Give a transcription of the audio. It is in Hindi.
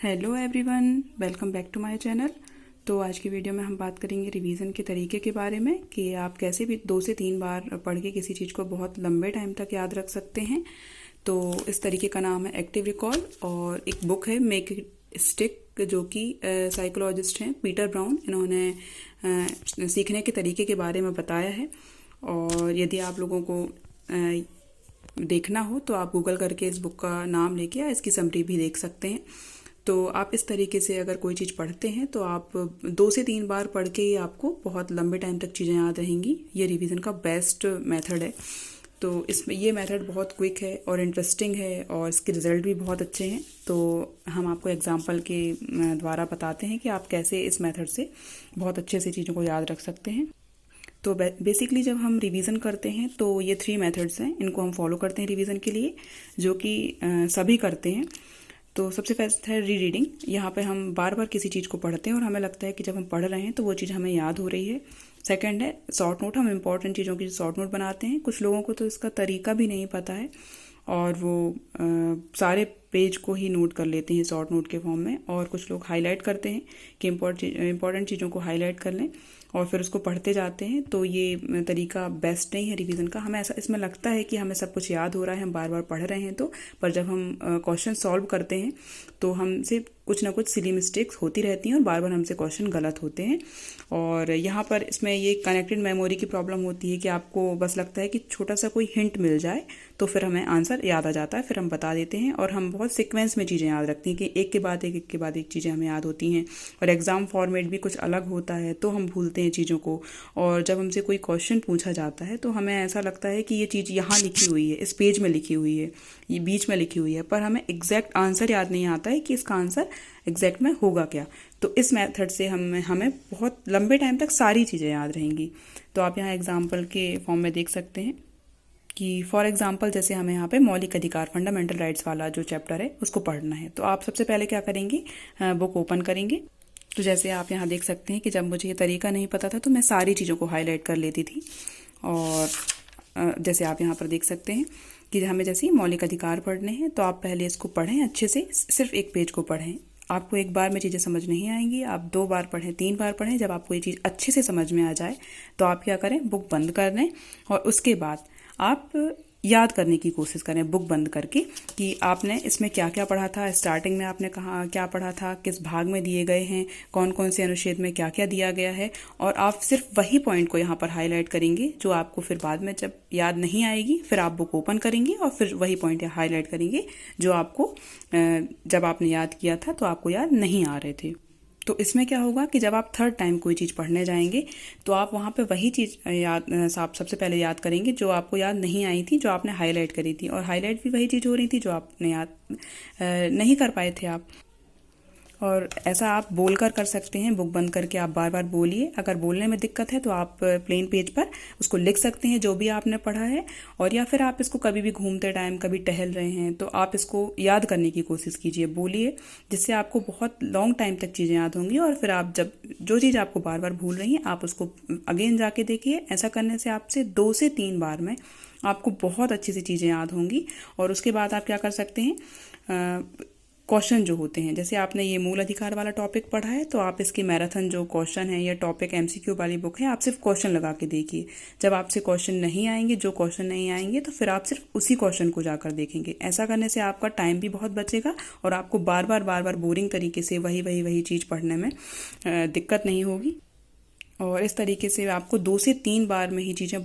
Hello everyone, welcome back to my channel. तो आज की वीडियो में हम बात करेंगे रिवीजन के तरीके के बारे में कि आप कैसे भी 2 से 3 बार पढ़ के किसी चीज़ को बहुत लंबे टाइम तक याद रख सकते हैं। तो इस तरीके का नाम है एक्टिव रिकॉल और एक बुक है मेक इट स्टिक, जो कि साइकोलॉजिस्ट हैं पीटर ब्राउन। इन्होंने सीखने के तरीके के बारे में बताया है। और यदि आप लोगों को देखना हो तो आप गूगल करके इस बुक का नाम लेके या इसकी समरी भी देख सकते हैं। तो आप इस तरीके से अगर कोई चीज़ पढ़ते हैं तो आप 2 से 3 बार पढ़ के ही आपको बहुत लंबे टाइम तक चीज़ें याद रहेंगी। ये रिवीजन का बेस्ट मेथड है। तो इसमें ये मेथड बहुत क्विक है और इंटरेस्टिंग है और इसके रिज़ल्ट भी बहुत अच्छे हैं। तो हम आपको एग्जांपल के द्वारा बताते हैं कि आप कैसे इस मेथड से बहुत अच्छे से चीज़ों को याद रख सकते हैं। तो बेसिकली जब हम रिवीजन करते हैं तो ये 3 मेथड्स हैं, इनको हम फॉलो करते हैं रिवीजन के लिए, जो कि सभी करते हैं। तो सबसे फर्स्ट है री रीडिंग। यहाँ पे हम बार बार किसी चीज़ को पढ़ते हैं और हमें लगता है कि जब हम पढ़ रहे हैं तो वो चीज़ हमें याद हो रही है। सेकंड है शॉर्ट नोट। हम इंपॉर्टेंट चीज़ों की शॉर्ट नोट बनाते हैं। कुछ लोगों को तो इसका तरीका भी नहीं पता है और वो सारे पेज को ही नोट कर लेते हैं शॉर्ट नोट के फॉर्म में। और कुछ लोग हाईलाइट करते हैं कि इंपॉर्टेंट चीज़ों को हाईलाइट कर लें और फिर उसको पढ़ते जाते हैं। तो ये तरीका बेस्ट नहीं है रिवीजन का। हमें ऐसा इसमें लगता है कि हमें सब कुछ याद हो रहा है, हम बार बार पढ़ रहे हैं तो, पर जब हम क्वेश्चन सॉल्व करते हैं तो हमसे कुछ ना कुछ सिली मिस्टेक्स होती रहती हैं और बार बार हमसे क्वेश्चन गलत होते हैं। और यहाँ पर इसमें ये कनेक्टेड मेमोरी की प्रॉब्लम होती है कि आपको बस लगता है कि छोटा सा कोई हिंट मिल जाए तो फिर हमें आंसर याद आ जाता है, फिर हम बता देते हैं। और हम बहुत सीक्वेंस में चीज़ें याद रखती हैं कि एक के बाद एक चीज़ें हमें याद होती हैं। और एग्ज़ाम फॉर्मेट भी कुछ अलग होता है तो हम भूलते हैं चीज़ों को। और जब हमसे कोई क्वेश्चन पूछा जाता है तो हमें ऐसा लगता है कि ये चीज़ यहाँ लिखी हुई है, इस पेज में लिखी हुई है, ये बीच में लिखी हुई है, पर हमें एग्जैक्ट आंसर याद नहीं आता है कि इसका आंसर एग्जैक्ट में होगा क्या। तो इस मेथड से हमें बहुत लंबे टाइम तक सारी चीज़ें याद रहेंगी। तो आप यहाँ एग्जाम्पल के फॉर्म में देख सकते हैं कि फॉर एग्जाम्पल जैसे हमें यहाँ पे मौलिक अधिकार फंडामेंटल राइट्स वाला जो चैप्टर है उसको पढ़ना है। तो आप सबसे पहले क्या करेंगे, बुक ओपन करेंगे। तो जैसे आप यहाँ देख सकते हैं कि जब मुझे ये तरीका नहीं पता था तो मैं सारी चीज़ों को हाईलाइट कर लेती थी। और जैसे आप यहाँ पर देख सकते हैं कि हमें जैसे मौलिक अधिकार पढ़ने हैं तो आप पहले इसको पढ़ें अच्छे से, सिर्फ एक पेज को पढ़ें। आपको एक बार में चीज़ें समझ नहीं आएंगी, आप 2 बार पढ़ें, 3 बार पढ़ें। जब आपको ये चीज़ अच्छे से समझ में आ जाए तो आप क्या करें, बुक बंद कर दें और उसके बाद आप याद करने की कोशिश करें बुक बंद करके कि आपने इसमें क्या क्या पढ़ा था, स्टार्टिंग में आपने कहाँ क्या पढ़ा था, किस भाग में दिए गए हैं, कौन कौन से अनुच्छेद में क्या क्या दिया गया है। और आप सिर्फ वही पॉइंट को यहाँ पर हाईलाइट करेंगे जो आपको फिर बाद में जब याद नहीं आएगी फिर आप बुक ओपन करेंगे और फिर वही पॉइंट हाईलाइट करेंगे जो आपको जब आपने याद किया था तो आपको याद नहीं आ रहे थे। तो इसमें क्या होगा कि जब आप थर्ड टाइम कोई चीज़ पढ़ने जाएंगे तो आप वहाँ पे वही चीज़ आप सबसे पहले याद करेंगे जो आपको याद नहीं आई थी, जो आपने हाईलाइट करी थी। और हाईलाइट भी वही चीज़ हो रही थी जो आपने याद नहीं कर पाए थे आप। और ऐसा आप बोलकर कर सकते हैं, बुक बंद करके आप बार बार बोलिए। अगर बोलने में दिक्कत है तो आप प्लेन पेज पर उसको लिख सकते हैं जो भी आपने पढ़ा है। और या फिर आप इसको कभी भी घूमते टाइम, कभी टहल रहे हैं तो आप इसको याद करने की कोशिश कीजिए, बोलिए, जिससे आपको बहुत लॉन्ग टाइम तक चीज़ें याद होंगी। और फिर आप जब जो चीज़ आपको बार बार भूल रही हैं आप उसको अगेन जाके देखिए। ऐसा करने से आपसे 2 से 3 बार में आपको बहुत अच्छी सी चीज़ें याद होंगी। और उसके बाद आप क्या कर सकते हैं, क्वेश्चन जो होते हैं, जैसे आपने ये मूल अधिकार वाला टॉपिक पढ़ा है तो आप इसके मैराथन जो क्वेश्चन है या टॉपिक एमसीक्यू वाली बुक है, आप सिर्फ क्वेश्चन लगा के देखिए। जब आपसे क्वेश्चन नहीं आएंगे, जो क्वेश्चन नहीं आएंगे, तो फिर आप सिर्फ उसी क्वेश्चन को जाकर देखेंगे। ऐसा करने से आपका टाइम भी बहुत बचेगा और आपको बार बार बोरिंग तरीके से वही चीज़ पढ़ने में दिक्कत नहीं होगी। और इस तरीके से आपको 2 से 3 बार में ही चीज़ें